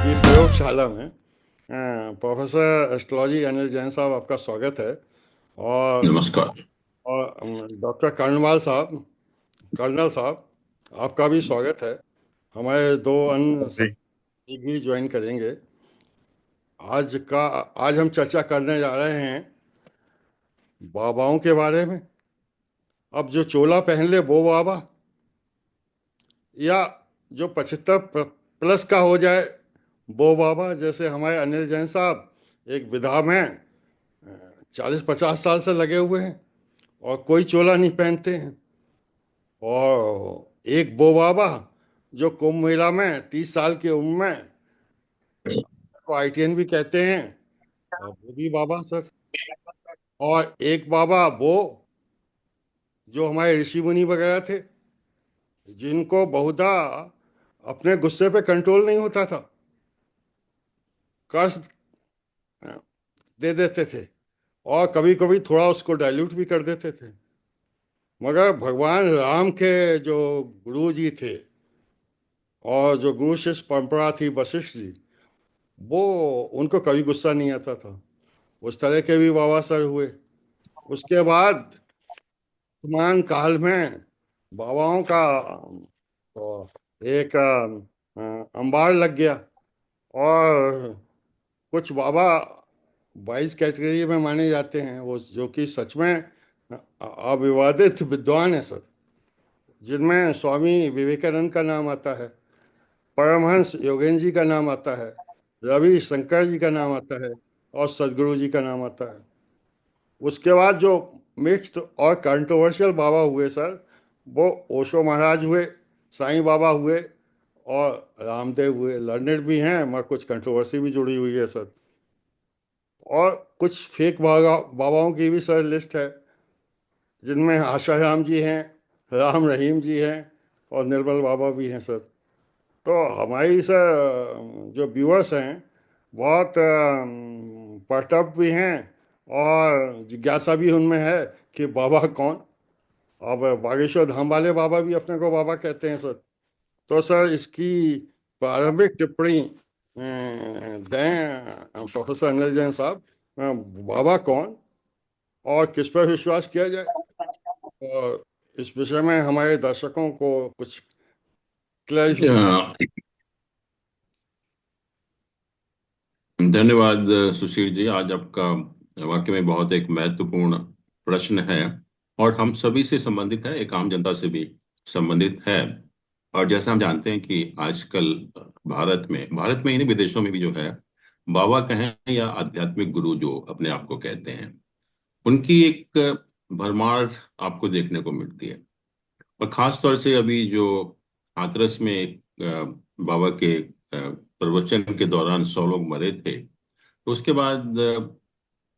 की प्रयोगशाला में प्रोफेसर एस्ट्रोलॉजी अनिल जैन साहब, आपका स्वागत है। और नमस्कार। डॉक्टर कर्नल साहब, आपका भी स्वागत है। हमारे दो अन्य जी। साथी भी ज्वाइन करेंगे। आज हम चर्चा करने जा रहे हैं बाबाओं के बारे में। अब जो चोला पहन ले वो बाबा, या जो 75 प्लस का हो जाए वो बाबा। जैसे हमारे अनिल जैन साहब एक विधा में 40-50 साल से लगे हुए हैं और कोई चोला नहीं पहनते हैं। और एक वो बाबा जो कुंभ मेला में 30 साल की उम्र में, को आईटीएन भी कहते हैं, और वो भी बाबा सर। और एक बाबा वो जो हमारे ऋषि मुनि वगैरह थे, जिनको बहुधा अपने गुस्से पे कंट्रोल नहीं होता था, कष्ट दे देते थे और कभी कभी थोड़ा उसको डाइल्यूट भी कर देते थे। मगर भगवान राम के जो गुरु जी थे और जो गुरु शिष्य परंपरा थी वशिष्ठ जी, वो उनको कभी गुस्सा नहीं आता था। उस तरह के भी बाबा सर हुए। उसके बाद वर्तमान काल में बाबाओं का तो एक अंबार लग गया। और कुछ बाबा 22 कैटेगरी में माने जाते हैं, वो जो कि सच में अविवादित विद्वान है सर। जिनमें स्वामी विवेकानंद का नाम आता है, परमहंस योगेंद्र जी का नाम आता है, रवि शंकर जी का नाम आता है, और सदगुरु जी का नाम आता है। उसके बाद जो मिक्स्ड और कंट्रोवर्शियल बाबा हुए सर, वो ओशो महाराज हुए, साईं बाबा हुए, और रामदेव हुए। लर्नेड भी हैं मगर कुछ कंट्रोवर्सी भी जुड़ी हुई है सर। और कुछ फेक बाबाओं की भी सर लिस्ट है, जिनमें आशाराम जी हैं, राम रहीम जी हैं, और निर्मल बाबा भी हैं सर। तो हमारी सर जो व्यूअर्स हैं, बहुत पर्टअप भी हैं और जिज्ञासा भी उनमें है कि बाबा कौन। अब बागेश्वर धाम वाले बाबा भी अपने को बाबा कहते हैं सर। तो सर इसकी प्रारंभिक टिप्पणी दें प्रोफेसर अनिल जैन साहब। बाबा कौन और किस पर विश्वास किया जाए, और इस विषय में हमारे दर्शकों को कुछ क्लैरिफिकेशन। अ, धन्यवाद सुशील जी। आज आपका वाकई में बहुत एक महत्वपूर्ण प्रश्न है और हम सभी से संबंधित है, एक आम जनता से भी संबंधित है। और जैसा हम जानते हैं कि आजकल भारत में ही नहीं, विदेशों में भी जो है, बाबा कहें या आध्यात्मिक गुरु जो अपने आप को कहते हैं, उनकी एक भरमार आपको देखने को मिलती है। और खास तौर से अभी जो हाथरस में एक बाबा के प्रवचन के दौरान 100 लोग मरे थे, तो उसके बाद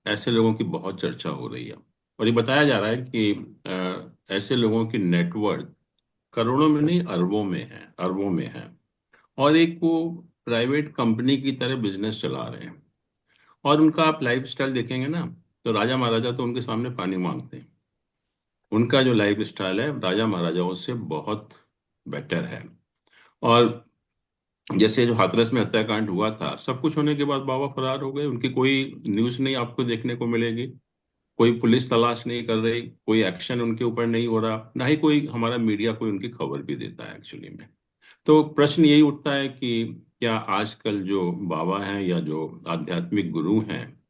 ऐसे लोगों की बहुत चर्चा हो रही है। और ये बताया जा रहा है कि ऐसे लोगों की नेटवर्थ करोड़ों में नहीं, अरबों में है, अरबों में है। और एक वो प्राइवेट कंपनी की तरह बिजनेस चला रहे हैं। और उनका आप लाइफ स्टाइल देखेंगे ना, तो राजा महाराजा तो उनके सामने पानी मांगते हैं। उनका जो लाइफ स्टाइल है राजा महाराजाओं से बहुत बेटर है। और जैसे जो हाथरस में हत्याकांड हुआ था, सब कुछ होने के बाद बाबा फरार हो गए, उनकी कोई न्यूज़ नहीं आपको देखने को मिलेगी। कोई पुलिस तलाश नहीं कर रही, कोई एक्शन उनके ऊपर नहीं हो रहा, ना ही कोई हमारा मीडिया कोई उनकी खबर भी देता है एक्चुअली में। तो प्रश्न यही उठता है कि क्या आजकल जो बाबा हैं या जो आध्यात्मिक गुरु हैं,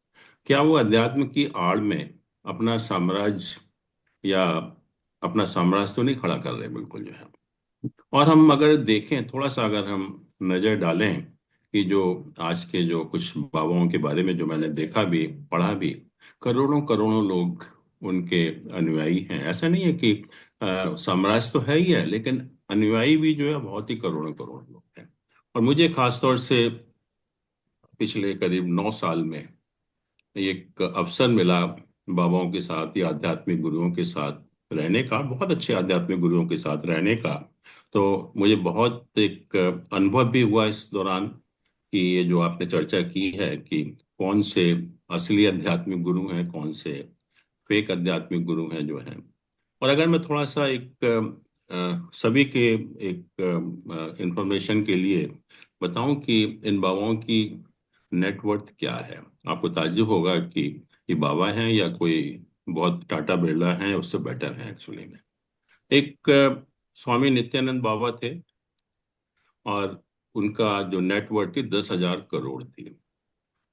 क्या वो अध्यात्म की आड़ में अपना साम्राज्य या अपना साम्राज्य तो नहीं खड़ा कर रहे, बिल्कुल जो है। और हम अगर देखें थोड़ा सा, अगर हम नजर डालें कि जो आज के जो कुछ बाबाओं के बारे में जो मैंने देखा भी, पढ़ा भी, करोड़ों करोड़ों लोग उनके अनुयायी हैं। ऐसा नहीं है कि साम्राज्य तो है ही है, लेकिन अनुयायी भी जो है बहुत ही करोड़ों करोड़ लोग हैं। और मुझे खास तौर से पिछले करीब 9 साल में एक अवसर मिला बाबाओं के साथ या आध्यात्मिक गुरुओं के साथ रहने का, बहुत अच्छे आध्यात्मिक गुरुओं के साथ रहने का। तो मुझे बहुत एक अनुभव भी हुआ इस दौरान कि ये जो आपने चर्चा की है कि कौन से असली आध्यात्मिक गुरु हैं, कौन से फेक आध्यात्मिक गुरु हैं जो हैं। और अगर मैं थोड़ा सा एक सभी के एक इंफॉर्मेशन के लिए बताऊं कि इन बाबाओं की नेटवर्थ क्या है। आपको ताज्जुब होगा कि ये बाबा हैं या कोई बहुत टाटा बिरला हैं, उससे बेटर हैं एक्चुअली में। एक स्वामी नित्यानंद बाबा थे, और उनका जो नेटवर्थ थी 10,000 करोड़ थी।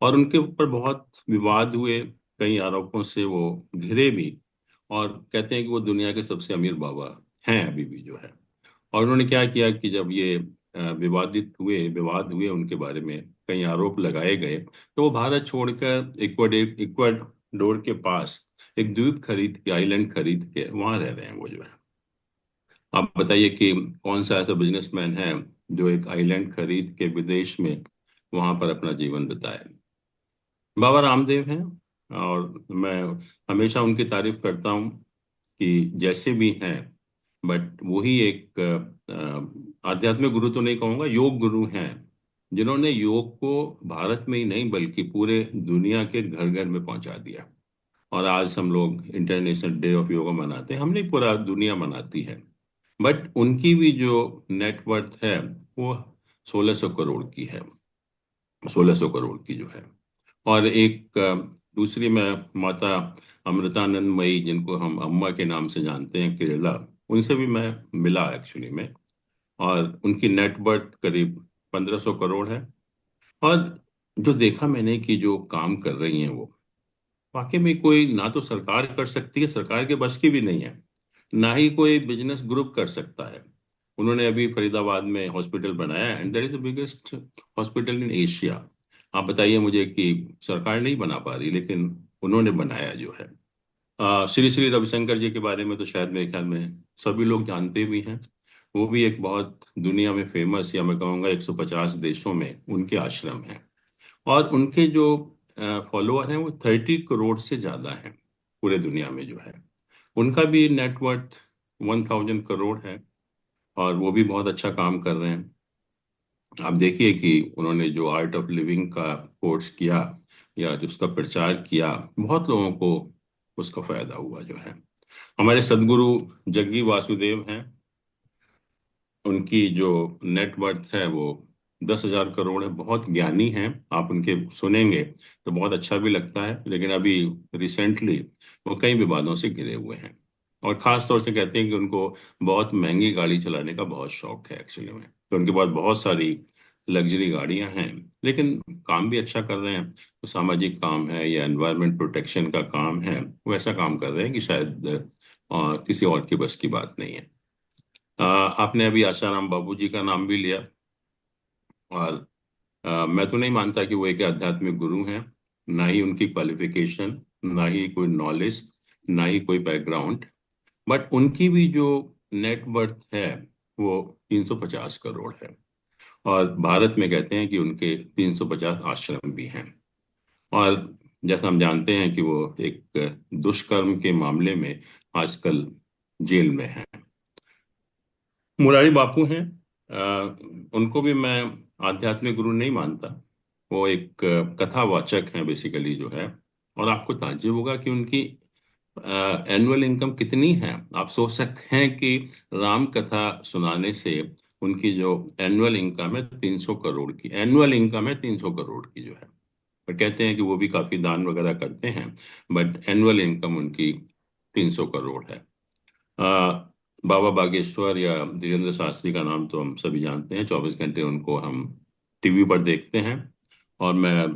और उनके ऊपर बहुत विवाद हुए, कई आरोपों से वो घिरे भी। और कहते हैं कि वो दुनिया के सबसे अमीर बाबा हैं अभी भी जो है। और उन्होंने क्या किया कि जब ये विवाद हुए उनके बारे में, कई आरोप लगाए गए, तो वो भारत छोड़कर इक्वाडोर के पास एक द्वीप खरीद के, आइलैंड खरीद के वहां रह रहे हैं वो जो है। आप बताइए कि कौन सा ऐसा बिजनेसमैन है जो एक आइलैंड खरीद के विदेश में वहां पर अपना जीवन बिताए। बाबा रामदेव हैं। और मैं हमेशा उनकी तारीफ करता हूँ कि जैसे भी हैं, बट वही एक आध्यात्मिक गुरु तो नहीं कहूँगा, योग गुरु हैं, जिन्होंने योग को भारत में ही नहीं बल्कि पूरे दुनिया के घर घर में पहुंचा दिया। और आज हम लोग इंटरनेशनल डे ऑफ योगा मनाते हैं, हम नहीं, पूरा दुनिया मनाती है। बट उनकी भी जो नेटवर्थ है वो 1,600 करोड़ की है। 1,600 करोड़ की जो है। और एक दूसरी मैं, माता अमृतानंदमयी, जिनको हम अम्मा के नाम से जानते हैं, केरला, उनसे भी मैं मिला एक्चुअली में। और उनकी नेटवर्थ करीब 1,500 करोड़ है। और जो देखा मैंने कि जो काम कर रही हैं वो, वाकई में कोई ना तो सरकार कर सकती है, सरकार के बस की भी नहीं है, ना ही कोई बिजनेस ग्रुप कर सकता है। उन्होंने अभी फरीदाबाद में हॉस्पिटल बनाया, and that is the biggest hospital in Asia. आप बताइए मुझे कि सरकार नहीं बना पा रही, लेकिन उन्होंने बनाया जो है। श्री श्री रविशंकर जी के बारे में तो शायद मेरे ख्याल में सभी लोग जानते भी हैं। वो भी एक बहुत दुनिया में फेमस, या मैं कहूँगा 150 देशों में उनके आश्रम हैं। और उनके जो फॉलोअर हैं वो 30 करोड़ से ज्यादा हैं पूरे दुनिया में जो है। उनका भी नेटवर्थ 1,000 करोड़ है। और वो भी बहुत अच्छा काम कर रहे हैं। आप देखिए कि उन्होंने जो आर्ट ऑफ लिविंग का कोर्स किया या जो उसका प्रचार किया, बहुत लोगों को उसका फायदा हुआ जो है। हमारे सदगुरु जग्गी वासुदेव हैं। उनकी जो नेटवर्थ है वो 10,000 करोड़ है। बहुत ज्ञानी हैं, आप उनके सुनेंगे तो बहुत अच्छा भी लगता है। लेकिन अभी रिसेंटली वो कई विवादों से घिरे हुए हैं। और खास तौर से कहते हैं कि उनको बहुत महंगी गाड़ी चलाने का बहुत शौक है एक्चुअली में। तो उनके पास बहुत सारी लग्जरी गाड़ियां हैं, लेकिन काम भी अच्छा कर रहे हैं। तो सामाजिक काम है या एनवायरमेंट प्रोटेक्शन का काम है, वो ऐसा काम कर रहे हैं कि शायद किसी और की बस की बात नहीं है। आपने अभी आशाराम बाबू जी का नाम भी लिया। और मैं तो नहीं मानता कि वो एक आध्यात्मिक गुरु हैं। ना ही उनकी क्वालिफिकेशन, ना ही कोई नॉलेज, ना ही कोई बैकग्राउंड। बट उनकी भी जो नेटवर्थ है वो 350 करोड़ है। और भारत में कहते हैं कि उनके 350 आश्रम भी हैं। और जैसा हम जानते हैं कि वो एक दुष्कर्म के मामले में आजकल जेल में हैं। मुरारी बापू हैं। उनको भी मैं आध्यात्मिक गुरु नहीं मानता। वो एक कथावाचक हैं बेसिकली जो है। और आपको ताज्जुब होगा कि उनकी एनुअल इनकम कितनी है। आप सोच सकते हैं कि राम कथा सुनाने से उनकी जो एनुअल इनकम है 300 करोड़ की, एनुअल इनकम है 300 करोड़ की जो है। और कहते हैं कि वो भी काफी दान वगैरह करते हैं, बट एनुअल इनकम उनकी 300 करोड़ है। बाबा बागेश्वर या धीरेन्द्र शास्त्री का नाम तो हम सभी जानते हैं। 24 घंटे उनको हम टीवी पर देखते हैं। और मैं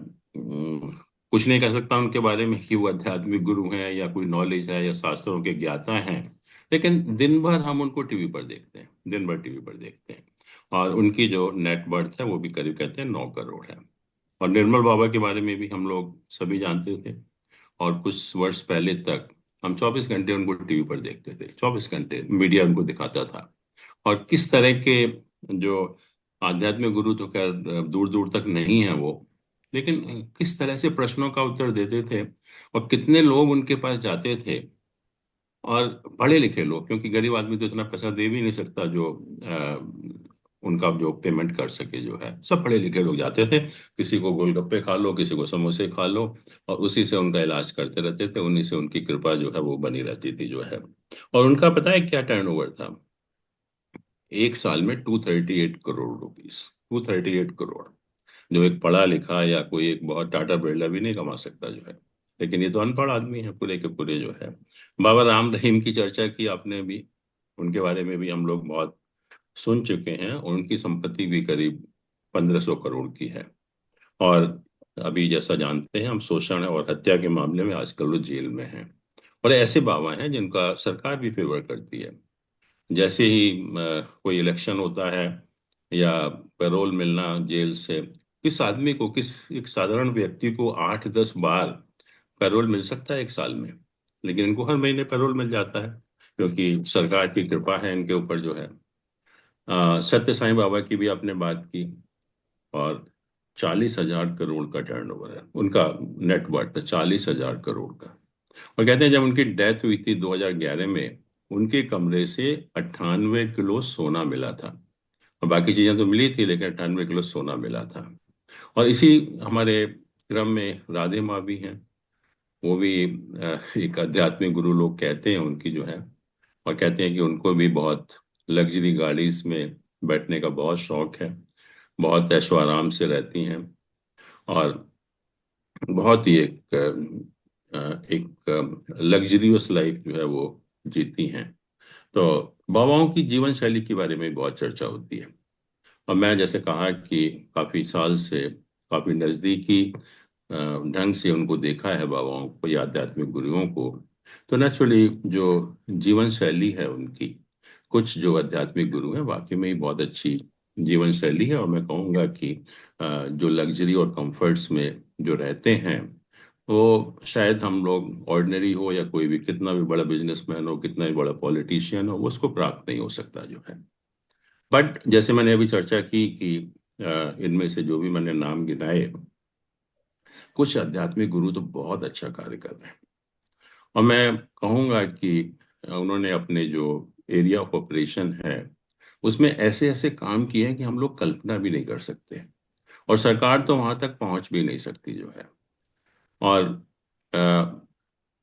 कुछ नहीं कह सकता उनके बारे में कि वो आध्यात्मिक गुरु हैं या कोई नॉलेज है या शास्त्रों के ज्ञाता हैं। लेकिन दिन भर हम उनको टीवी पर देखते हैं, दिन भर टीवी पर देखते हैं। और उनकी जो नेटवर्थ है वो भी करीब कहते हैं 9 करोड़ है। और निर्मल बाबा के बारे में भी हम लोग सभी जानते थे। और कुछ वर्ष पहले तक हम 24 घंटे उनको टीवी पर देखते थे, 24 घंटे मीडिया उनको दिखाता था। और किस तरह के जो आध्यात्मिक गुरु तो खैर दूर दूर तक नहीं है वो, लेकिन किस तरह से प्रश्नों का उत्तर देते थे। और कितने लोग उनके पास जाते थे। और पढ़े लिखे लोग, क्योंकि गरीब आदमी तो इतना पैसा दे भी नहीं सकता जो उनका जो पेमेंट कर सके जो है। सब पढ़े लिखे लोग जाते थे। किसी को गोलगप्पे खा लो, किसी को समोसे खा लो, और उसी से उनका इलाज करते रहते थे। उन्हीं से उनकी कृपा जो है वो बनी रहती थी जो है। और उनका पता है क्या टर्नओवर था? एक साल में 238 करोड़ रुपीस, 238 करोड़। जो एक पढ़ा लिखा या कोई एक बहुत टाटा बिरला भी नहीं कमा सकता जो है। लेकिन ये तो अनपढ़ आदमी है पूरे के पूरे जो है। बाबा राम रहीम की चर्चा की आपने भी, उनके बारे में भी हम लोग बहुत सुन चुके हैं, और उनकी संपत्ति भी करीब 1500 करोड़ की है। और अभी जैसा जानते हैं हम, शोषण और हत्या के मामले में आजकल वो जेल में हैं। और ऐसे बाबा हैं जिनका सरकार भी फेवर करती है। जैसे ही कोई इलेक्शन होता है या पैरोल मिलना जेल से, किस आदमी को, किस एक साधारण व्यक्ति को 8-10 बार पैरोल मिल सकता है एक साल में? लेकिन इनको हर महीने पैरोल मिल जाता है, क्योंकि सरकार की कृपा है इनके ऊपर जो है। सत्य साईं बाबा की भी आपने बात की, और 40,000 करोड़ का टर्नओवर है उनका, नेटवर्थ 40,000 करोड़ का। और कहते हैं जब उनकी डेथ हुई थी 2011 में, उनके कमरे से 98 किलो सोना मिला था। और बाकी चीजें तो मिली थी, लेकिन 98 किलो सोना मिला था। और इसी हमारे क्रम में राधे माँ भी हैं। वो भी एक आध्यात्मिक गुरु लोग कहते हैं उनकी जो है। और कहते हैं कि उनको भी बहुत लग्जरी गाड़ीज में बैठने का बहुत शौक है, बहुत ऐशो आराम से रहती हैं, और बहुत ही एक लग्जरियस लाइफ जो है वो जीती हैं। तो बाबाओं की जीवन शैली के बारे में बहुत चर्चा होती है। और मैं जैसे कहा कि काफी साल से, काफी नजदीकी ढंग से उनको देखा है बाबाओं को या आध्यात्मिक गुरुओं को। तो नेचुरली जो जीवन शैली है उनकी, कुछ जो आध्यात्मिक गुरु हैं वाकई में ही बहुत अच्छी जीवन शैली है। और मैं कहूँगा कि जो लग्जरी और कंफर्ट्स में जो रहते हैं, वो शायद हम लोग ऑर्डिनरी हो या कोई भी कितना भी बड़ा बिजनेसमैन हो, कितना भी बड़ा पॉलिटिशियन हो, वो उसको प्राप्त नहीं हो सकता जो है। बट जैसे मैंने अभी चर्चा की कि इनमें से जो भी मैंने नाम गिनाए, कुछ आध्यात्मिक गुरु तो बहुत अच्छा कार्य कर रहे हैं। और मैं कहूँगा कि उन्होंने अपने जो एरिया ऑफ ऑपरेशन है उसमें ऐसे ऐसे काम किए हैं कि हम लोग कल्पना भी नहीं कर सकते। और सरकार तो वहां तक पहुंच भी नहीं सकती जो है। और अ,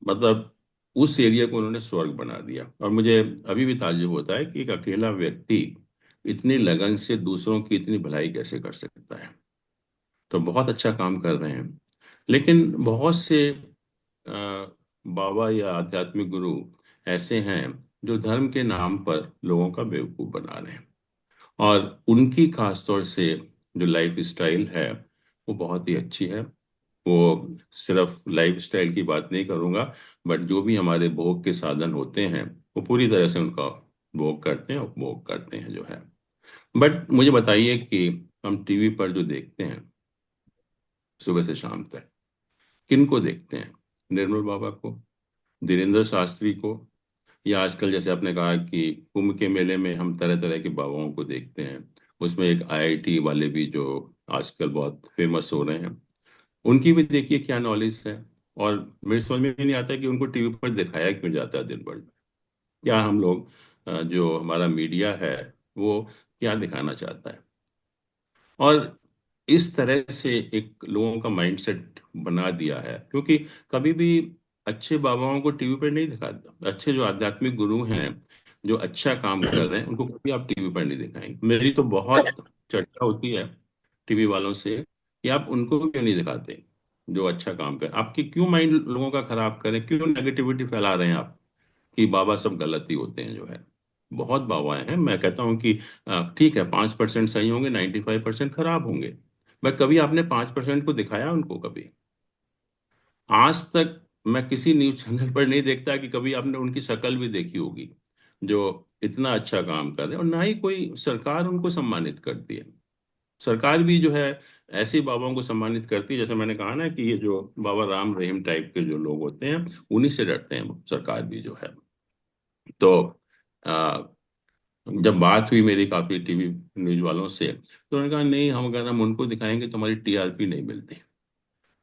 मतलब उस एरिया को उन्होंने स्वर्ग बना दिया। और मुझे अभी भी ताज्जुब होता है कि एक अकेला व्यक्ति इतनी लगन से दूसरों की इतनी भलाई कैसे कर सकता है। तो बहुत अच्छा काम कर रहे हैं। लेकिन बहुत से बाबा या आध्यात्मिक गुरु ऐसे हैं जो धर्म के नाम पर लोगों का बेवकूफ बना रहे हैं। और उनकी खासतौर से जो लाइफ स्टाइल है वो बहुत ही अच्छी है। वो सिर्फ लाइफ स्टाइल की बात नहीं करूंगा, बट जो भी हमारे भोग के साधन होते हैं वो पूरी तरह से उनका भोग करते हैं, उपभोग करते हैं जो है। बट मुझे बताइए कि हम टीवी पर जो देखते हैं सुबह से शाम तक, किन को देखते हैं? निर्मल बाबा को, धीरेन्द्र शास्त्री को, या आजकल जैसे आपने कहा कि कुंभ के मेले में हम तरह तरह के बाबाओं को देखते हैं। उसमें एक आईआईटी वाले भी जो आजकल बहुत फेमस हो रहे हैं, उनकी भी देखिए क्या नॉलेज है। और मेरे समझ में नहीं आता कि उनको टीवी पर दिखाया क्यों जाता है दिन भर। क्या हम लोग जो हमारा मीडिया है वो क्या दिखाना चाहता है? और इस तरह से एक लोगों का माइंडसेट बना दिया है, क्योंकि कभी भी अच्छे बाबाओं को टीवी पर नहीं दिखाता। अच्छे जो आध्यात्मिक गुरु हैं जो अच्छा काम कर रहे हैं उनको कभी आप टीवी पर नहीं दिखाएंगे। मेरी तो बहुत चर्चा होती है टीवी वालों से कि आप उनको क्यों नहीं दिखाते जो अच्छा काम कर। आपकी क्यों माइंड लोगों का खराब करें, क्यों नेगेटिविटी फैला रहे हैं आप कि बाबा सब गलत ही होते हैं जो है। बहुत बाबाएं हैं, मैं कहता हूँ कि ठीक है 5% सही होंगे, 95% खराब होंगे। बट कभी आपने 5% को दिखाया उनको? कभी आज तक मैं किसी न्यूज चैनल पर नहीं देखता कि कभी आपने उनकी शक्ल भी देखी होगी जो इतना अच्छा काम कर रहे हैं। और ना ही कोई सरकार उनको सम्मानित करती है। सरकार भी जो है ऐसे ही बाबाओं को सम्मानित करती है। जैसे मैंने कहा ना कि ये जो बाबा राम रहीम टाइप के जो लोग होते हैं, उन्हीं से डरते हैं सरकार भी जो है। तो आ, जब बात हुई मेरी काफी टीवी न्यूज वालों से, तो उन्होंने कहा नहीं, हम अगर हम उनको दिखाएंगे तो हमारी टीआरपी नहीं मिलती।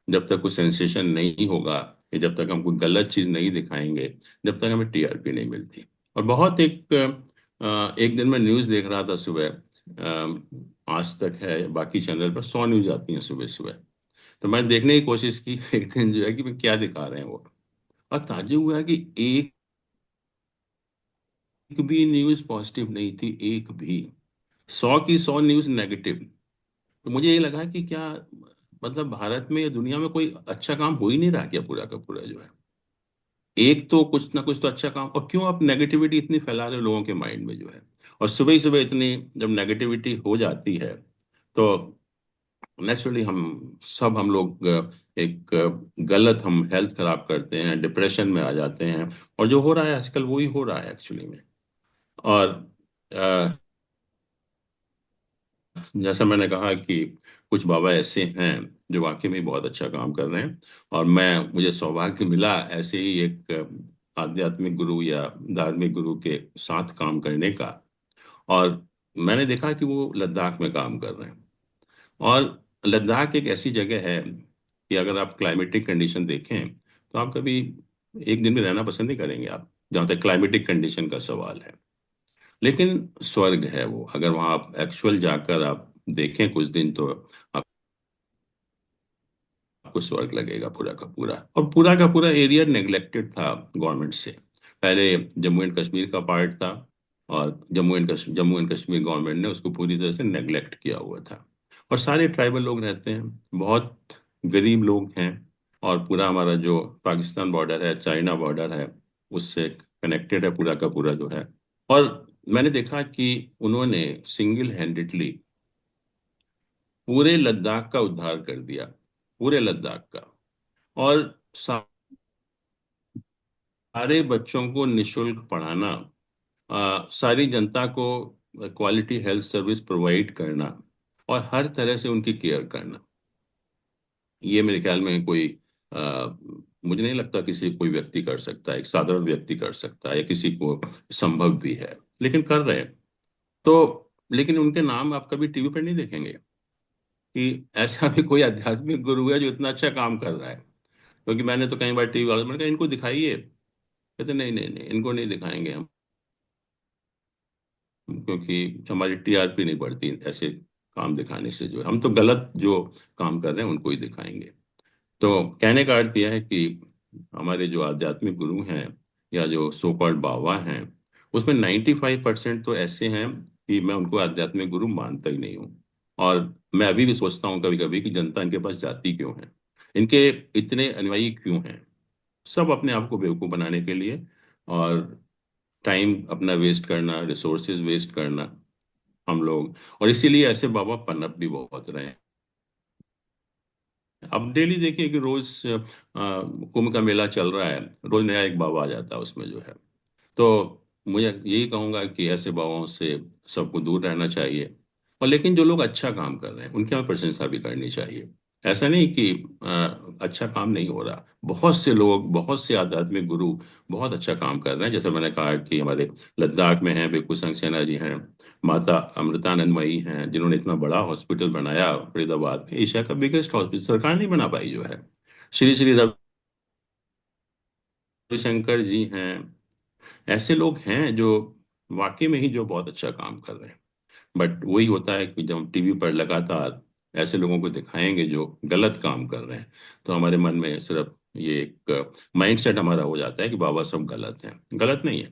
जब तक कोई सेंसेशन नहीं होगा या जब तक हम कोई गलत चीज नहीं दिखाएंगे, जब तक हमें टीआरपी नहीं मिलती। और बहुत एक दिन मैं न्यूज देख रहा था सुबह, आज तक है, बाकी चैनल पर 100 न्यूज आती हैं सुबह सुबह। तो मैंने देखने की कोशिश की एक दिन जो है कि भाई क्या दिखा रहे हैं वो। और ताज्जुब हुआ कि एक भी न्यूज़ पॉजिटिव नहीं थी, एक भी। 100 की 100 न्यूज़ नेगेटिव। तो मुझे ये लगा कि क्या मतलब भारत में या दुनिया में कोई अच्छा काम हो ही नहीं रहा क्या, पूरा का पूरा जो है। एक तो कुछ ना कुछ तो अच्छा काम, और क्यों आप नेगेटिविटी इतनी फैला रहे हो लोगों के माइंड में जो है। और सुबह ही सुबह इतनी जब नेगेटिविटी हो जाती है, तो नेचुरली हम लोग एक गलत हम हेल्थ खराब करते हैं, डिप्रेशन में आ जाते हैं। और जो हो रहा है आजकल वही हो रहा है एक्चुअली में। और अ, जैसा मैंने कहा कि कुछ बाबा ऐसे हैं जो वाकई में बहुत अच्छा काम कर रहे हैं। और मुझे सौभाग्य मिला ऐसे ही एक आध्यात्मिक गुरु या धार्मिक गुरु के साथ काम करने का। और मैंने देखा कि वो लद्दाख में काम कर रहे हैं। और लद्दाख एक ऐसी जगह है कि अगर आप क्लाइमेटिक कंडीशन देखें तो आप कभी एक दिन में रहना पसंद नहीं करेंगे आप, जहाँ तक क्लाइमेटिक कंडीशन का सवाल है। लेकिन स्वर्ग है वो, अगर वहाँ आप एक्चुअल जाकर आप देखें कुछ दिन, तो आपको स्वर्ग लगेगा पूरा का पूरा। और पूरा का पूरा एरिया नेग्लेक्टेड था गवर्नमेंट से। पहले जम्मू एंड कश्मीर का पार्ट था, और जम्मू एंड कश्मीर गवर्नमेंट ने उसको पूरी तरह से नेग्लेक्ट किया हुआ था। और सारे ट्राइबल लोग रहते हैं, बहुत गरीब लोग हैं। और पूरा हमारा जो पाकिस्तान बॉर्डर है, चाइना बॉर्डर है, उससे कनेक्टेड है पूरा का पूरा जो है। और मैंने देखा कि उन्होंने सिंगल हैंडेडली पूरे लद्दाख का उद्धार कर दिया, पूरे लद्दाख का। और सारे बच्चों को निशुल्क पढ़ाना, सारी जनता को क्वालिटी हेल्थ सर्विस प्रोवाइड करना, और हर तरह से उनकी केयर करना। ये मेरे ख्याल में कोई मुझे नहीं लगता किसी कोई व्यक्ति कर सकता है, एक साधारण व्यक्ति कर सकता है या किसी को संभव भी है, लेकिन कर रहे हैं। तो लेकिन उनके नाम आप कभी टीवी पर नहीं देखेंगे कि ऐसा भी कोई आध्यात्मिक गुरु है जो इतना अच्छा काम कर रहा है। क्योंकि मैंने तो कई बार टीवी वाले, मैंने कहा इनको दिखाइए, कहते नहीं नहीं नहीं, इनको नहीं दिखाएंगे हम, क्योंकि हमारी टीआरपी नहीं बढ़ती ऐसे काम दिखाने से। जो है हम तो गलत जो काम कर रहे हैं उनको ही दिखाएंगे। तो कहने का अर्थ यह है कि हमारे जो आध्यात्मिक गुरु हैं या जो सो कॉल्ड बाबा हैं, उसमें 95% तो ऐसे हैं कि मैं उनको आध्यात्मिक गुरु मानता ही नहीं हूँ। और मैं अभी भी सोचता हूँ कभी कभी कि जनता इनके पास जाती क्यों है, इनके इतने अनुयायी क्यों हैं। सब अपने आप को बेवकूफ़ बनाने के लिए, और टाइम अपना वेस्ट करना, रिसोर्सेज वेस्ट करना हम लोग। और इसीलिए ऐसे बाबा पनप भी बहुत रहे हैं। अब डेली देखिए कि रोज कुंभ का मेला चल रहा है, रोज नया एक बाबा आ जाता है उसमें जो है। तो मुझे यही कहूंगा कि ऐसे बाबाओं से सबको दूर रहना चाहिए। और लेकिन जो लोग अच्छा काम कर रहे हैं उनकी हमें प्रशंसा भी करनी चाहिए। ऐसा नहीं कि अच्छा काम नहीं हो रहा, बहुत से लोग, बहुत से आध्यात्मिक गुरु बहुत अच्छा काम कर रहे हैं। जैसे मैंने कहा कि हमारे लद्दाख में हैं भिक्षु सक्सेना जी हैं, माता अमृतानंदमयी हैं, जिन्होंने इतना बड़ा हॉस्पिटल बनाया फरीदाबाद में, एशिया का बिगेस्ट हॉस्पिटल, सरकार नहीं बना पाई जो है। श्री श्री रविशंकर जी हैं। ऐसे लोग हैं जो वाकई में ही जो बहुत अच्छा काम कर रहे हैं। बट वही होता है कि जब हम टीवी पर लगातार ऐसे लोगों को दिखाएंगे जो गलत काम कर रहे हैं, तो हमारे मन में सिर्फ ये एक माइंडसेट हमारा हो जाता है कि बाबा सब गलत हैं। गलत नहीं है,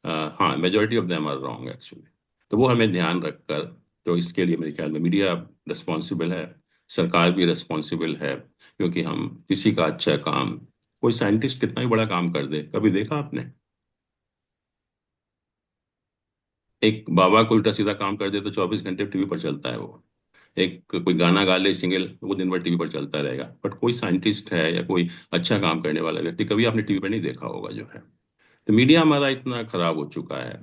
हाँ, majority of them are wrong actually. तो वो हमें ध्यान रखकर, तो इसके लिए मेरे ख्याल में मीडिया रिस्पॉन्सिबल है, सरकार भी रिस्पॉन्सिबल है। क्योंकि हम किसी का अच्छा काम, कोई साइंटिस्ट कितना ही बड़ा काम कर दे, कभी देखा आपने एक बाबा को उल्टा सीधा काम कर दे तो 24 घंटे टीवी पर चलता है वो। एक कोई गाना गा ले सिंगल, वो दिन भर टीवी पर चलता रहेगा। बट कोई साइंटिस्ट है या कोई अच्छा काम करने वाला व्यक्ति कभी आपने टीवी पर नहीं देखा होगा जो है। तो मीडिया हमारा इतना खराब हो चुका है,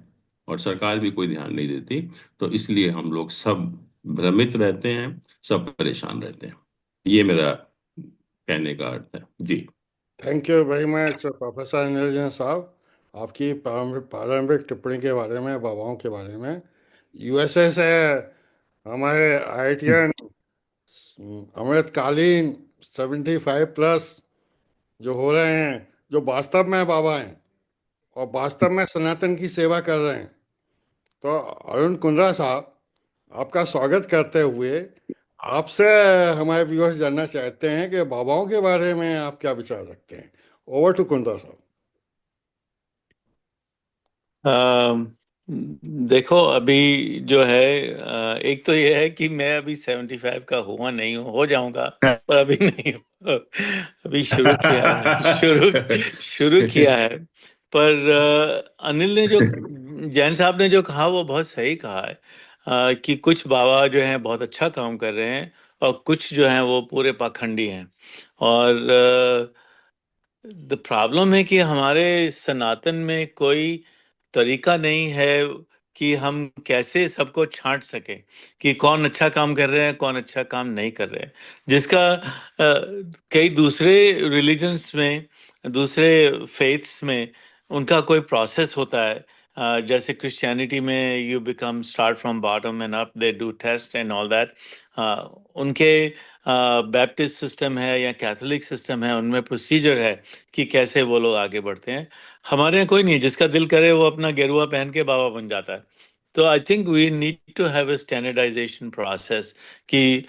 और सरकार भी कोई ध्यान नहीं देती। तो इसलिए हम लोग सब भ्रमित रहते हैं, सब परेशान रहते हैं। ये मेरा कहने का अर्थ है जी। Thank you very much professor Nirajan साहब, आपकी प्रारंभिक टिप्पणी के बारे में, बाबाओं के बारे में। यूएसए से हमारे आईआईटियन अमृतकालीन 75+ जो हो रहे हैं, जो वास्तव में बाबा हैं और वास्तव में सनातन की सेवा कर रहे हैं। तो अरुण कुंद्रा साहब, आपका स्वागत करते हुए आपसे हमारे व्यूअर्स जानना चाहते हैं कि बाबाओं के बारे में आप क्या विचार रखते हैं। ओवर टू कुंद्रा साहब। देखो अभी जो है, एक तो ये है कि मैं अभी 75 का हुआ नहीं हूँ, हो जाऊंगा पर अभी नहीं हूँ। अभी शुरू किया है, शुरू शुरू किया है। पर अनिल ने जो, जैन साहब ने जो कहा वो बहुत सही कहा है, कि कुछ बाबा जो हैं बहुत अच्छा काम कर रहे हैं और कुछ जो हैं वो पूरे पाखंडी हैं। और द प्रॉब्लम है कि हमारे सनातन में कोई तरीका नहीं है कि हम कैसे सबको छांट सके कि कौन अच्छा काम कर रहे हैं, कौन अच्छा काम नहीं कर रहे हैं। जिसका कई दूसरे रिलीजन्स में, दूसरे फेथ्स में उनका कोई प्रोसेस होता है। जैसे क्रिश्चियनिटी में you become start from bottom and up, they do test and all that. उनके बैप्टिस्ट सिस्टम है या कैथोलिक सिस्टम है, उनमें प्रोसीजर है कि कैसे वो लोग आगे बढ़ते हैं। हमारे यहाँ कोई नहीं है, जिसका दिल करे वो अपना गेरुआ पहन के बाबा बन जाता है। तो I think we need to have a standardisation process कि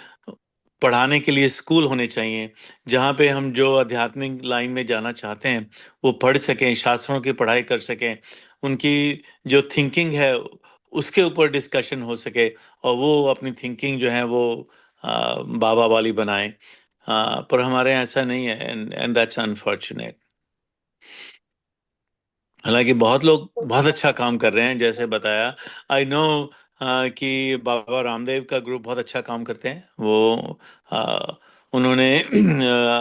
पढ़ाने के लिए स्कूल होने चाहिए जहाँ पे हम जो आध्यात्मिक लाइन में जाना चाहते हैं वो पढ़ सकें, शास्त्रों की पढ़ाई कर सकें, उनकी जो थिंकिंग है उसके ऊपर डिस्कशन हो सके, और वो अपनी थिंकिंग जो है वो बाबा वाली बनाए। पर हमारे यहाँ ऐसा नहीं है, एंड दैट्स अनफॉर्चुनेट। हालांकि बहुत लोग बहुत अच्छा काम कर रहे हैं, जैसे बताया, आई नो कि बाबा रामदेव का ग्रुप बहुत अच्छा काम करते हैं। वो आ, उन्होंने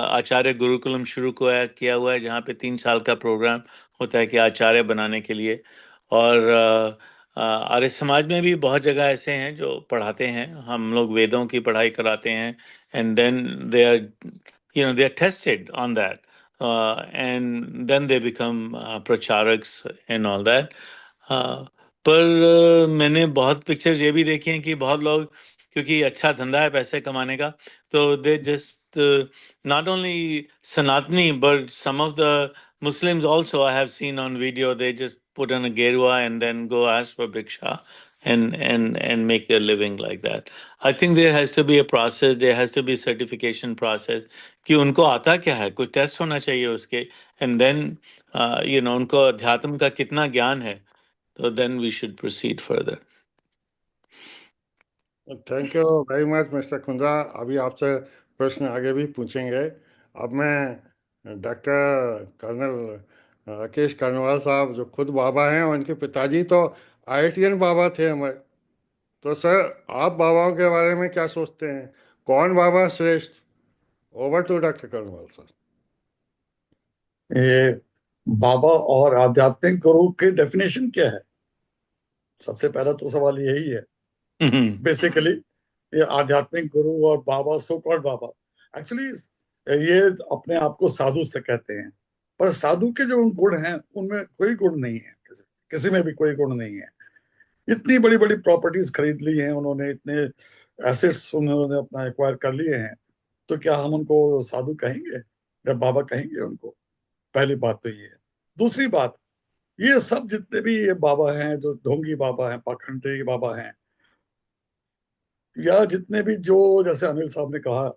आचार्य गुरुकुलम शुरू किया हुआ है, जहाँ पे 3 साल का प्रोग्राम होता है कि आचार्य बनाने के लिए। और आर्य समाज में भी बहुत जगह ऐसे हैं जो पढ़ाते हैं, हम लोग वेदों की पढ़ाई कराते हैं, and then they are, they are tested on that, and then they become प्रचारक्स and all that. पर मैंने बहुत पिक्चर्स ये भी देखी हैं कि बहुत लोग, क्योंकि अच्छा धंधा है पैसे कमाने का, तो they just not only Sanatani but some of the Muslims also I have seen on video, they just put on a gerwa and then go ask for bhiksha and make their living like that. I think there has to be a process, there has to be certification process कि उनको आता क्या है, कुछ test होना चाहिए उसके, and then उनको अध्यात्म का कितना ज्ञान है, तो then we should proceed further. Thank you very much mister Kundra. अभी आपसे प्रश्न आगे भी पूछेंगे। अब मैं डॉक्टर कर्नल राकेश कर्नवाल साहब, जो खुद बाबा हैं, और उनके पिताजी तो आईआईटीएन बाबा थे हमारे। तो सर, आप बाबाओं के बारे में क्या सोचते हैं? कौन बाबा श्रेष्ठ? ओवर टू डॉक्टर कर्नवाल साहब। ये बाबा और आध्यात्मिक गुरु की डेफिनेशन क्या है? सबसे पहला तो सवाल यही है। बेसिकली ये आध्यात्मिक गुरु और बाबा, सो कॉल्ड बाबा, एक्चुअली ये अपने आप को साधु से कहते हैं। पर साधु के जो गुण हैं उनमें कोई गुण नहीं है, किसी में भी कोई गुण नहीं है। इतनी बड़ी बड़ी प्रॉपर्टीज खरीद ली हैं उन्होंने, इतने एसेट्स उन्होंने अपना एक्वायर कर लिए हैं, तो क्या हम उनको साधु कहेंगे या बाबा कहेंगे उनको? पहली बात तो ये है। दूसरी बात, ये सब जितने भी ये बाबा हैं, जो ढोंगी बाबा हैं, पाखंडी बाबा हैं, या जितने भी जो, जैसे अनिल साहब ने कहा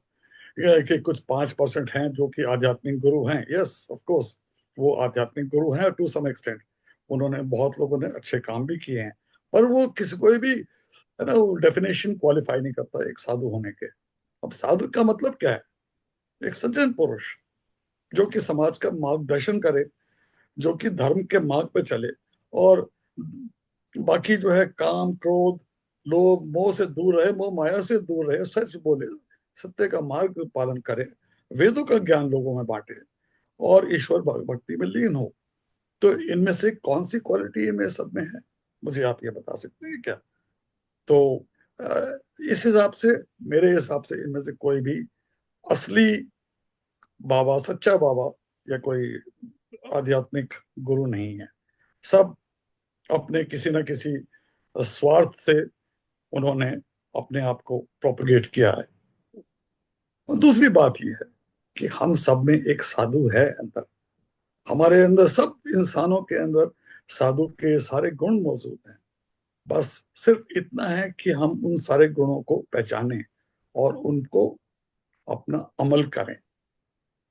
कि कुछ 5% हैं जो कि आध्यात्मिक गुरु हैं, यस ऑफ कोर्स वो आध्यात्मिक गुरु हैं टू सम एक्सटेंट। उन्होंने, बहुत लोगों ने अच्छे काम भी किए हैं, पर वो किसी कोई भी, है ना, वो डेफिनेशन क्वालिफाई नहीं करता एक साधु होने के। अब साधु का मतलब क्या है? एक सज्जन पुरुष जो कि समाज का मार्गदर्शन करे, जो कि धर्म के मार्ग पे चले, और बाकी जो है काम क्रोध लोभ मोह से दूर रहे, मोह माया से दूर रहे, सच बोले, सत्य का मार्ग पालन करे, वेदों का ज्ञान लोगों में बांटे, और ईश्वर भक्ति में लीन हो। तो इनमें से कौन सी क्वालिटी इनमें सब में है, मुझे आप ये बता सकते हैं क्या? तो इस हिसाब से, मेरे हिसाब से इनमें से कोई भी असली बाबा, सच्चा बाबा या कोई आध्यात्मिक गुरु नहीं है। सब अपने किसी न किसी स्वार्थ से उन्होंने अपने आप को प्रोपगेट किया है। और दूसरी बात यह है कि हम सब में एक साधु है अंदर, हमारे अंदर, सब इंसानों के अंदर साधु के सारे गुण मौजूद हैं। बस सिर्फ इतना है कि हम उन सारे गुणों को पहचानें और उनको अपना अमल करें।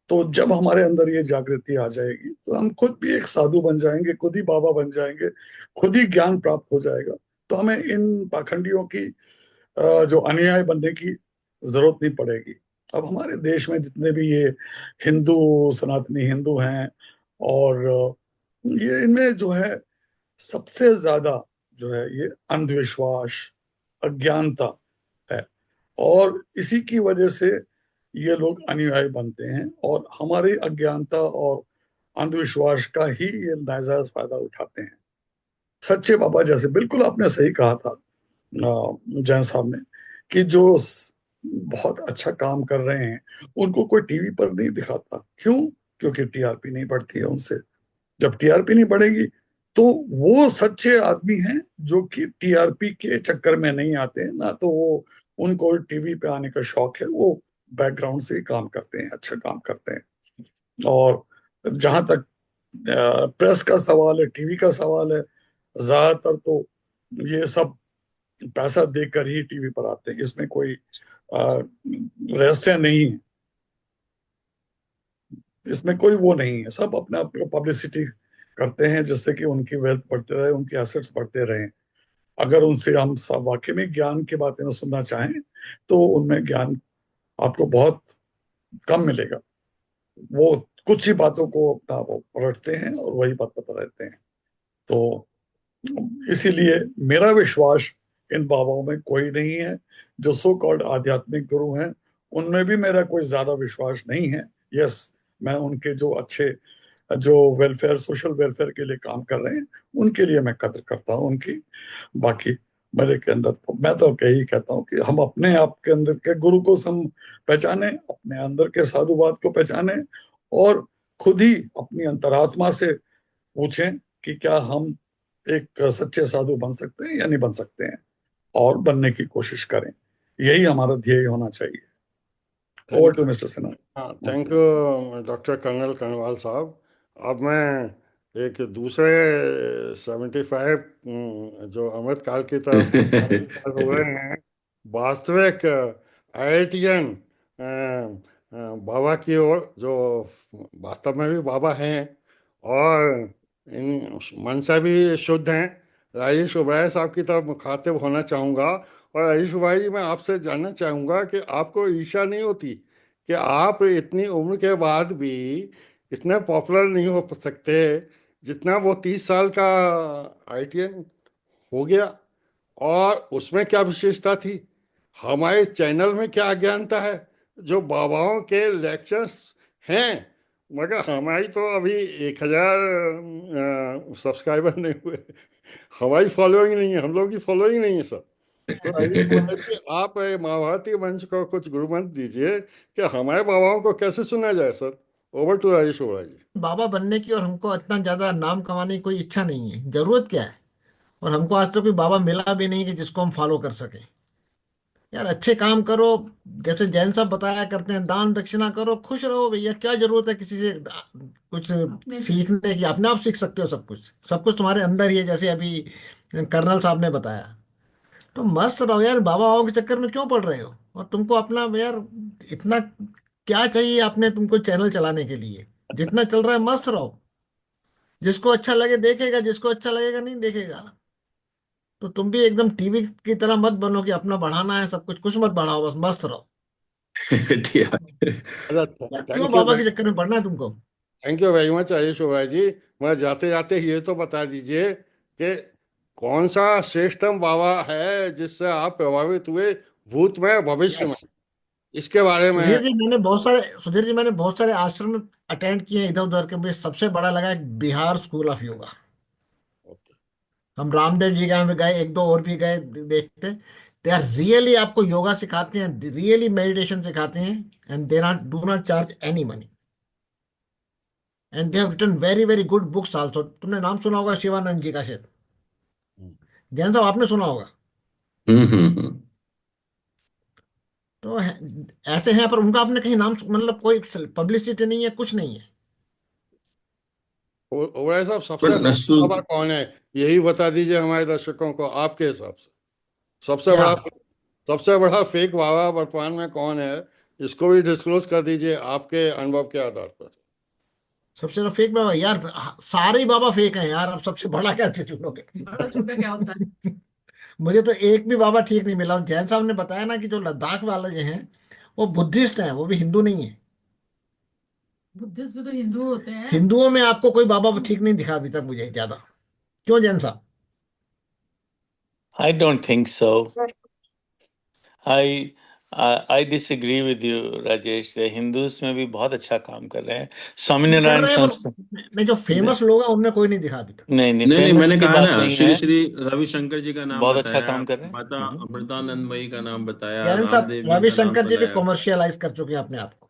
तो जब हमारे अंदर ये जागृति आ जाएगी तो हम खुद भी एक साधु बन जाएंगे, खुद ही बाबा बन जाएंगे, खुद ही ज्ञान प्राप्त हो जाएगा। तो हमें इन पाखंडियों की जो अनुयायी बनने की जरूरत नहीं पड़ेगी। अब हमारे देश में जितने भी ये हिंदू, सनातनी हिंदू हैं, और ये इनमें जो है सबसे ज्यादा जो है ये अंधविश्वास, अज्ञानता है, और इसी की वजह से ये लोग अनुयायी बनते हैं और हमारी अज्ञानता और अंधविश्वास का ही ये नाजायज फायदा उठाते हैं। सच्चे बाबा जैसे, बिल्कुल आपने सही कहा था जैन साहब ने, कि जो बहुत अच्छा काम कर रहे हैं उनको कोई टीवी पर नहीं दिखाता। क्यों? क्योंकि टीआरपी नहीं बढ़ती है उनसे। जब टीआरपी नहीं बढ़ेगी तो वो सच्चे आदमी हैं जो कि टीआरपी के चक्कर में नहीं आते हैं ना, तो वो उनको टीवी पे आने का शौक है, वो बैकग्राउंड से ही काम करते हैं, अच्छा काम करते हैं। और जहां तक प्रेस का सवाल है, टीवी का सवाल है, ज्यादातर तो ये सब पैसा देकर ही टीवी पर आते हैं, इसमें कोई रहस्य नहीं है, इसमें कोई वो नहीं है। सब अपने आप को पब्लिसिटी करते हैं जिससे कि उनकी वेल्थ बढ़ते रहे, उनकी एसेट्स बढ़ते रहे। अगर उनसे हम सब वाकई में ज्ञान की बातें न सुनना चाहें तो उनमें ज्ञान आपको बहुत कम मिलेगा। वो कुछ ही बातों को अपना वो पलटते हैं और वही बात पता रहते हैं। तो इसीलिए मेरा विश्वास इन बाबाओं में कोई नहीं है। जो सो कॉल्ड आध्यात्मिक गुरु हैं उनमें भी मेरा कोई ज्यादा विश्वास नहीं है। यस, मैं उनके जो अच्छे, जो वेलफेयर, सोशल वेलफेयर के लिए काम कर रहे हैं उनके लिए मैं कद्र करता हूँ उनकी। बाकी मेरे के अंदर तो मैं तो यही कहता हूँ कि हम अपने आप के अंदर के गुरु को हम पहचाने, अपने अंदर के साधुवाद को पहचाने, और खुद ही अपनी अंतरात्मा से पूछें कि क्या हम एक सच्चे साधु बन सकते हैं या नहीं बन सकते हैं, और बनने की कोशिश करें। यही हमारा ध्યેय होना चाहिए। Over thank to you. Mister Sinha. हाँ, thank you doctor colonel Karnwal साहब। अब मैं एक दूसरे 75 जो अमृतकाल की तरफ अग्रसर हो रहे हैं, वास्तविक आईआईटीएन बाबा की ओर, जो वास्तव में भी बाबा हैं और इन मन से भी शुद्ध हैं, राजेश उबराय साहब की तरफ मुखातिब होना चाहूँगा। और राजेश उबराय जी, मैं आपसे जानना चाहूँगा कि आपको ईर्ष्या नहीं होती कि आप इतनी उम्र के बाद भी इतने पॉपुलर नहीं हो सकते जितना वो 30 साल का आईटीएन हो गया? और उसमें क्या विशेषता थी? हमारे चैनल में क्या अज्ञानता है? जो बाबाओं के लेक्चर्स हैं, मगर हमारी तो अभी 1000 सब्सक्राइबर नहीं हुए, हमारी फॉलोइंग नहीं है, हम लोग की फॉलोइंग नहीं है सर। तो आयुष कुमार जी, आप महाभारती मंच को कुछ गुरु मंत्र दीजिए कि हमारे बाबाओं को कैसे सुना जाए sir. Over to Rajesh Kumar ji. बाबा बनने की और हमको इतना ज्यादा नाम कमाने की कोई इच्छा नहीं है, जरूरत क्या है। और हमको आज तक कोई बाबा मिला भी नहीं कि जिसको हम फॉलो कर सके। यार अच्छे काम करो, जैसे जैन साहब बताया करते हैं, दान दक्षिणा करो, खुश रहो भैया। क्या जरूरत है किसी से कुछ सीखने की? अपने आप सीख सकते हो सब कुछ, सब कुछ तुम्हारे अंदर ही है, जैसे अभी कर्नल साहब ने बताया। तो मस्त रहो यार, बाबा आओ के चक्कर में क्यों पड़ रहे हो? और तुमको अपना यार इतना क्या चाहिए आपने, तुमको चैनल चलाने के लिए जितना चल रहा है मस्त रहो। जिसको अच्छा लगे देखेगा, जिसको अच्छा लगेगा नहीं देखेगा। तो तुम भी एकदम टीवी की तरह मत बनो कि अपना बढ़ाना है सब कुछ, कुछ मत बढ़ाओ, बस मस्त रहो। ठीक है। अच्छा, यार क्यों थैंक यू। बाबा के चक्कर में पड़ना है तुमको? Thank you very much Ayush Kumar ji. मैं जाते जाते ये तो बता दीजिए कि कौन सा श्रेष्ठतम बाबा है जिससे आप प्रभावित हुए, भूत में भविष्य में, यस। इसके बारे में। सुधीर जी मैंने बहुत सारे आश्रम अटेंड किए हैं इधर उधर के। मुझे सबसे बड़ा लगा एक बिहार स्कूल ऑफ योगा। हम रामदेव जी गए, गए एक दो और भी गए देखते। दे आर रियली आपको योगा सिखाते हैं, रियली मेडिटेशन सिखाते हैं, and they not do not charge any money. And they have written very very good books also. तुमने नाम सुना होगा शिवानंद जी का शायद, जैन साहब आपने सुना होगा। हम्म। तो ऐसे हैं, पर उनका आपने कहीं नाम मतलब कोई पब्लिसिटी नहीं है, कुछ नहीं है। ओवराय साहब, सबसे बट फेक बाबा कौन है? यही बता दीजिए हमारे दर्शकों को, आपके हिसाब से सबसे क्या? बड़ा, सबसे बड़ा फेक बाबा वर्तमान में कौन है इसको भी डिस्क्लोज कर दीजिए आपके अनुभव के आधार पर। सबसे ज्यादा फेक बाबा यार, सारे ही बाबा फेक हैं यार, अब सबसे बड़ा क्या चुनोगे? बड़ा छोटा क्या होता है? मुझे तो एक भी बाबा ठीक नहीं मिला। जैन साहब ने बताया ना कि जो लद्दाख वाले जो हैं वो बुद्धिस्ट हैं, वो भी हिंदू नहीं है। बुद्धिस्ट भी तो हिंदू होते हैं। हिंदुओं में आपको कोई बाबा ठीक नहीं दिखा अभी तक मुझे ज्यादा। क्यों जैन साहब? I don't think so. I disagree with you, Rajesh. Hindus में भी बहुत अच्छा काम कर रहे हैं। कर स्वामीनारायण रहे हैं, संस्था पर नहीं, जो फेमस लोग हैं उनमें कोई नहीं दिखा अभी तक। नहीं नहीं, नहीं नहीं, फेमस मैंने की कहा बात ना, नहीं श्री है। श्री रविशंकर जी का नाम बहुत अच्छा बताया, काम कर रहे हैं। माता अमृतानंदमयी का नाम बताया, जैन साहब, रामदेव जी का नाम रविशंकर जी भी बताया। कॉमर्शियलाइज कर चुके हैं अपने आप को।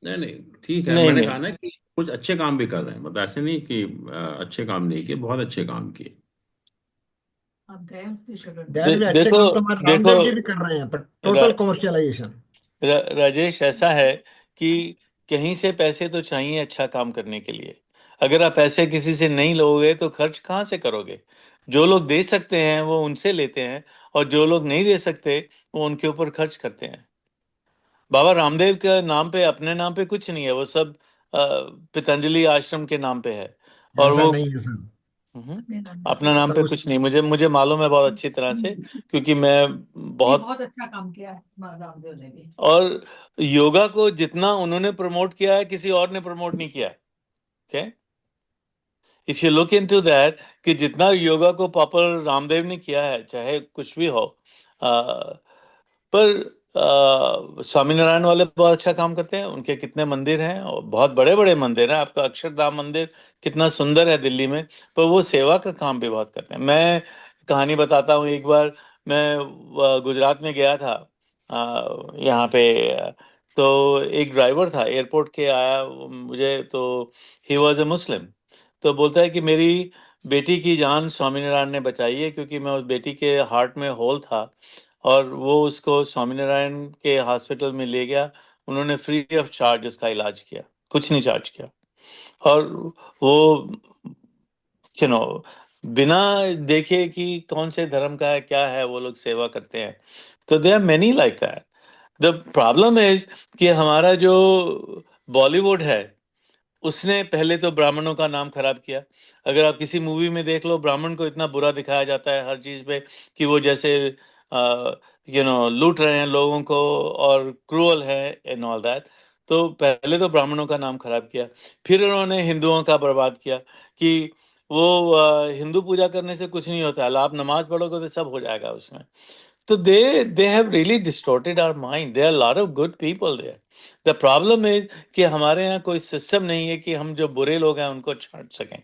नहीं नहीं, ठीक है, नहीं मैंने कहा नहीं, ना कि कुछ अच्छे काम भी कर रहे हैं, मतलब ऐसे नहीं कि अच्छे काम नहीं किए, बहुत अच्छे काम किए। आप गए उसकी शरण में। दैट भी अच्छे देखो काम तो हमारे देखो, रामदेव जी भी कर रहे हैं, पर टोटल कॉमर्शियलाइजेशन। राजेश, ऐसा है कि कहीं से पैसे तो चाहिए अच्छा काम करने के लिए। अगर आप पैसे किसी से नहीं लोगे तो खर्च कहाँ से करोगे? जो लोग दे सकते हैं वो उनसे लेते हैं, और जो लोग नहीं दे सकते वो उनके ऊपर खर्च करते हैं। बाबा रामदेव के नाम पे, अपने नाम पे कुछ नहीं है, वो सब पतंजलि आश्रम के नाम पे है। और ऐसा वो नहीं है सर, अपने नाम पे अपना कुछ नाम सर पे उस कुछ नहीं। मुझे मुझे मालूम है बहुत अच्छी तरह से, क्योंकि मैं नहीं, बहुत। बहुत अच्छा काम किया है रामदेव ने भी। और योगा को जितना उन्होंने प्रमोट किया है किसी और ने प्रमोट नहीं किया है। Okay, if you look into that, कि जितना योगा को पॉपुलर रामदेव ने किया है, चाहे कुछ भी हो, पर स्वामीनारायण वाले बहुत अच्छा काम करते हैं। उनके कितने मंदिर हैं, और बहुत बड़े बड़े मंदिर हैं। आपका अक्षरधाम मंदिर कितना सुंदर है दिल्ली में, पर वो सेवा का काम भी बहुत करते हैं। मैं कहानी बताता हूँ। एक बार मैं गुजरात में गया था, यहाँ पे, तो एक ड्राइवर था, एयरपोर्ट के आया मुझे, तो ही वॉज ए मुस्लिम। तो बोलता है कि मेरी बेटी की जान स्वामीनारायण ने बचाई है, क्योंकि मैं उस बेटी के हार्ट में होल था, और वो उसको स्वामीनारायण के हॉस्पिटल में ले गया। उन्होंने फ्री ऑफ चार्ज उसका इलाज किया, कुछ नहीं चार्ज किया। और वो, यू नो, बिना देखे कि कौन से धर्म का है क्या है, वो लोग सेवा करते हैं। तो they are many like that. The problem is कि हमारा जो बॉलीवुड है, उसने पहले तो ब्राह्मणों का नाम खराब किया। अगर आप किसी मूवी में देख लो, ब्राह्मण को इतना बुरा दिखाया जाता है हर चीज पे, कि वो जैसे लूट रहे हैं लोगों को, और क्रूअल है एंड ऑल दैट। तो पहले तो ब्राह्मणों का नाम खराब किया, फिर उन्होंने हिंदुओं का बर्बाद किया, कि वो हिंदू पूजा करने से कुछ नहीं होता है, आप नमाज पढ़ोगे तो सब हो जाएगा उसमें। तो they have really distorted our mind. There are a lot of good people there. The problem is कि हमारे यहाँ कोई सिस्टम नहीं है कि हम जो बुरे लोग हैं उनको छांट सकें।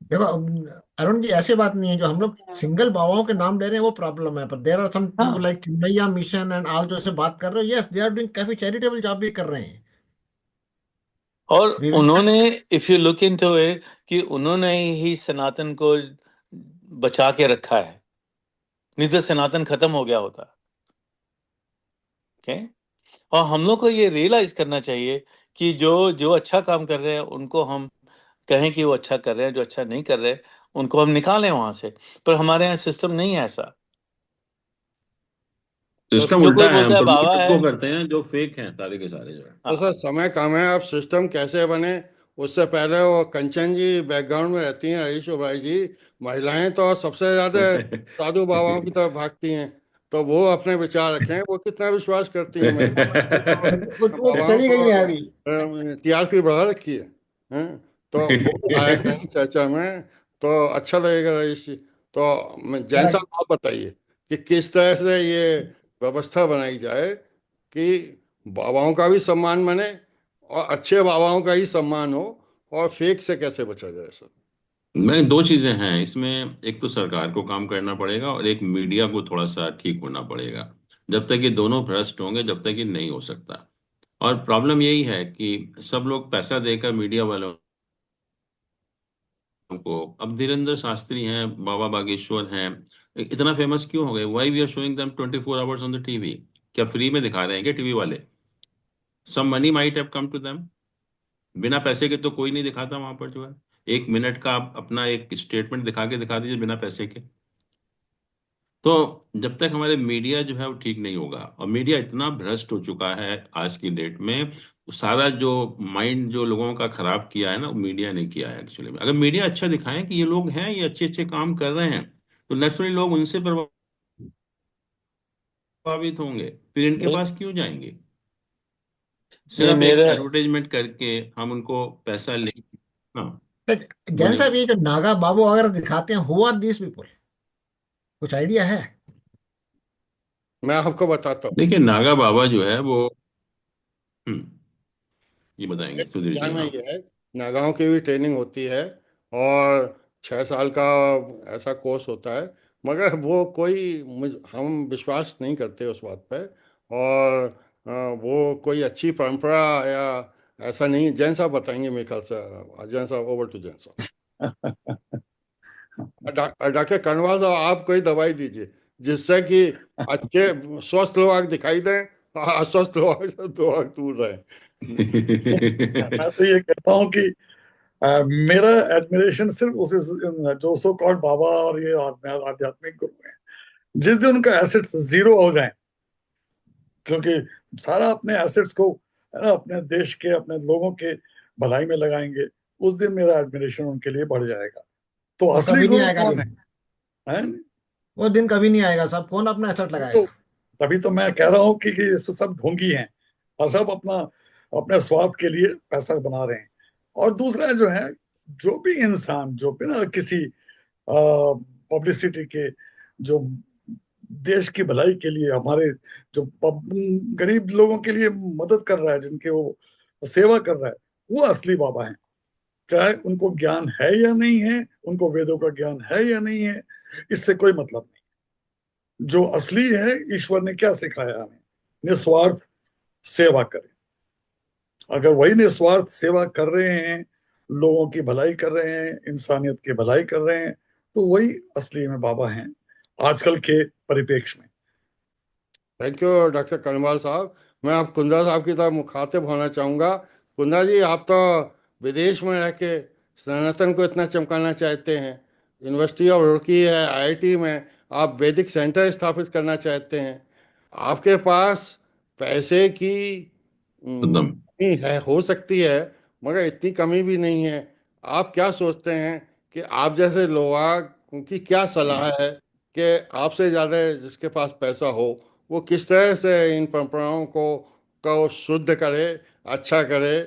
देखो अरुण जी, ऐसी बात नहीं है। जो हम लोग सिंगल बाबाओं के नाम ले रहे हैं वो प्रॉब्लम है, पर देर आर सम पीपल हाँ, लाइक चिन्मैया मिशन एंड ऑल, जो से बात कर रहे हो, यस दे आर डूइंग काफी चैरिटेबल जॉब भी कर रहे हैं। और विवेक, उन्होंने, if you look into it, कि उन्होंने ही सनातन को बचा के रखा है, नहीं तो सनातन खत्म हो गया होता। ओके, और हम लोग को ये रियलाइज करना चाहिए कि जो जो अच्छा काम कर रहे हैं उनको हम कहें कि वो अच्छा कर रहे हैं, जो अच्छा नहीं कर रहे उनको हम निकालें वहां से। पर हमारे यहाँ सिस्टम नहीं है ऐसा। तो सिस्टम जो कोई उल्टा है, हम बोलता है प्रमोट बाबा है, उनको करते हैं जो फेक हैं, सारे के सारे जो तो हाँ, सर समय कम है, अब सिस्टम कैसे बने उससे पहले वो कंचन जी बैकग्राउंड में रहती हैं, रईस भाई जी, महिलाएं तो सबसे ज्यादा है। साधु बाबाओं की तरफ भागती हैं। तो वो अपने विचार रखें, वो कितना विश्वास करती हैं महिलाओं में भी, तो वो बाबाओं चली गई को है अभी। टीआरपी बढ़ा रखी है, हैं? तो वो आया कहीं चर्चा में, तो अच्छा लगेगा रईस जी। तो जैन साहब आप बताइए कि किस तरह से ये व्यवस्था बनाई जाए कि बाबाओं का भी सम्मान बने और अच्छे बाबाओं का ही सम्मान हो, और फेक से कैसे बचा जाए सर? मैं दो चीजें हैं इसमें, एक तो सरकार को काम करना पड़ेगा और एक मीडिया को थोड़ा सा ठीक होना पड़ेगा। जब तक ये दोनों भ्रष्ट होंगे जब तक ये नहीं हो सकता। और प्रॉब्लम यही है कि सब लोग पैसा देकर मीडिया वालों को, अब धीरेन्द्र शास्त्री हैं, बाबा बागेश्वर हैं, इतना फेमस क्यों हो गए? Why we are showing them 24 hours on the TV? क्या फ्री में दिखा रहे हैं क्या टीवी वाले? Some money might have come to them. बिना पैसे के तो कोई नहीं दिखाता वहां पर जो है। 1 मिनट का आप अपना एक स्टेटमेंट दिखा के दिखा दीजिए बिना पैसे के। तो जब तक हमारे मीडिया जो है वो ठीक नहीं होगा, और मीडिया इतना भ्रष्ट हो चुका है आज की डेट में, सारा जो माइंड जो लोगों का खराब किया है ना, वो मीडिया ने किया है एक्चुअली में। अगर मीडिया अच्छा दिखाए कि ये लोग हैं, ये अच्छे अच्छे काम कर रहे हैं, तो नेचुरली लोग उनसे प्रभावित होंगे, फिर इनके नहीं पास क्यों जाएंगे? नहीं, सिर्फ एक मेरा एडवर्टाइजमेंट करके हम उनको पैसा ले। हाँ, जैन बोलिए। साहब, ये जो नागा बाबू वगैरह दिखाते हैं, हु आर दीस पीपल? कुछ आइडिया है? मैं आपको बताता हूँ। देखिए, नागा बाबा जो है वो, हम्म, ये बताएंगे सुधीर जी। ध्यान में हाँ। ये है, नागाओं की भी ट्रेनिंग होती है और 6 साल का ऐसा कोर्स होता है, मगर वो कोई हम विश्वास नहीं करते उस बात पे। और वो कोई अच्छी परंपरा या ऐसा नहीं। जैन साहब बताएंगे मेरे ख्याल से। जैन साहब, ओवर टू जैन साहब। डॉक्टर कर्णवाल साहब, आप कोई दवाई दीजिए जिससे कि अच्छे स्वस्थ लोग दिखाई दें और अस्वस्थ लोग से दूर रहें। मैं तो ये कहता हूँ कि मेरा एडमिरेशन सिर्फ उस जो सो कॉल्ड बाबा और ये आध्यात्मिक गुरु हैं, जिस दिन उनका एसेट्स जीरो हो जाए, क्योंकि सारा अपने एसेट्स को, है ना, अपने देश के, अपने लोगों के भलाई में लगाएंगे, उस दिन मेरा एडमिरेशन उनके लिए बढ़ जाएगा। तो वो असली कभी नहीं गुरु आएगा कौन दिन। है? वो दिन कभी नहीं आएगा, सब कौन अपना एसेट तो लगाएगा? तभी तो मैं कह रहा हूँ कि इस पे सब ढोंगी हैं और सब अपना अपने स्वार्थ के लिए पैसा बना रहे हैं। और दूसरा जो है, जो भी इंसान जो बिना किसी पब्लिसिटी के, जो देश की भलाई के लिए, हमारे जो गरीब लोगों के लिए मदद कर रहा है, जिनके वो सेवा कर रहा है, वो असली बाबा है। चाहे उनको ज्ञान है या नहीं है, उनको वेदों का ज्ञान है या नहीं है, इससे कोई मतलब नहीं। जो असली है, ईश्वर ने क्या सिखाया हमें? निस्वार्थ सेवा करें। अगर वही निस्वार्थ सेवा कर रहे हैं, लोगों की भलाई कर रहे हैं, इंसानियत की भलाई कर रहे हैं, तो वही असली में बाबा हैं आजकल के परिप्रेक्ष्य में। थैंक यू डॉक्टर कनवाल साहब। मैं अब कुंदा साहब की तरफ मुखातिब होना चाहूँगा। कुंदा जी, आप तो विदेश में रह के सनातन को इतना चमकाना चाहते हैं। यूनिवर्सिटी ऑफ रुड़की है, आईआईटी में आप वैदिक सेंटर स्थापित करना चाहते हैं। आपके पास पैसे की एकदम। कमी है, हो सकती है, मगर इतनी कमी भी नहीं है। आप क्या सोचते हैं कि आप जैसे लोग की क्या सलाह है कि आपसे ज़्यादा जिसके पास पैसा हो, वो किस तरह से इन परंपराओं को शुद्ध करे, अच्छा करे?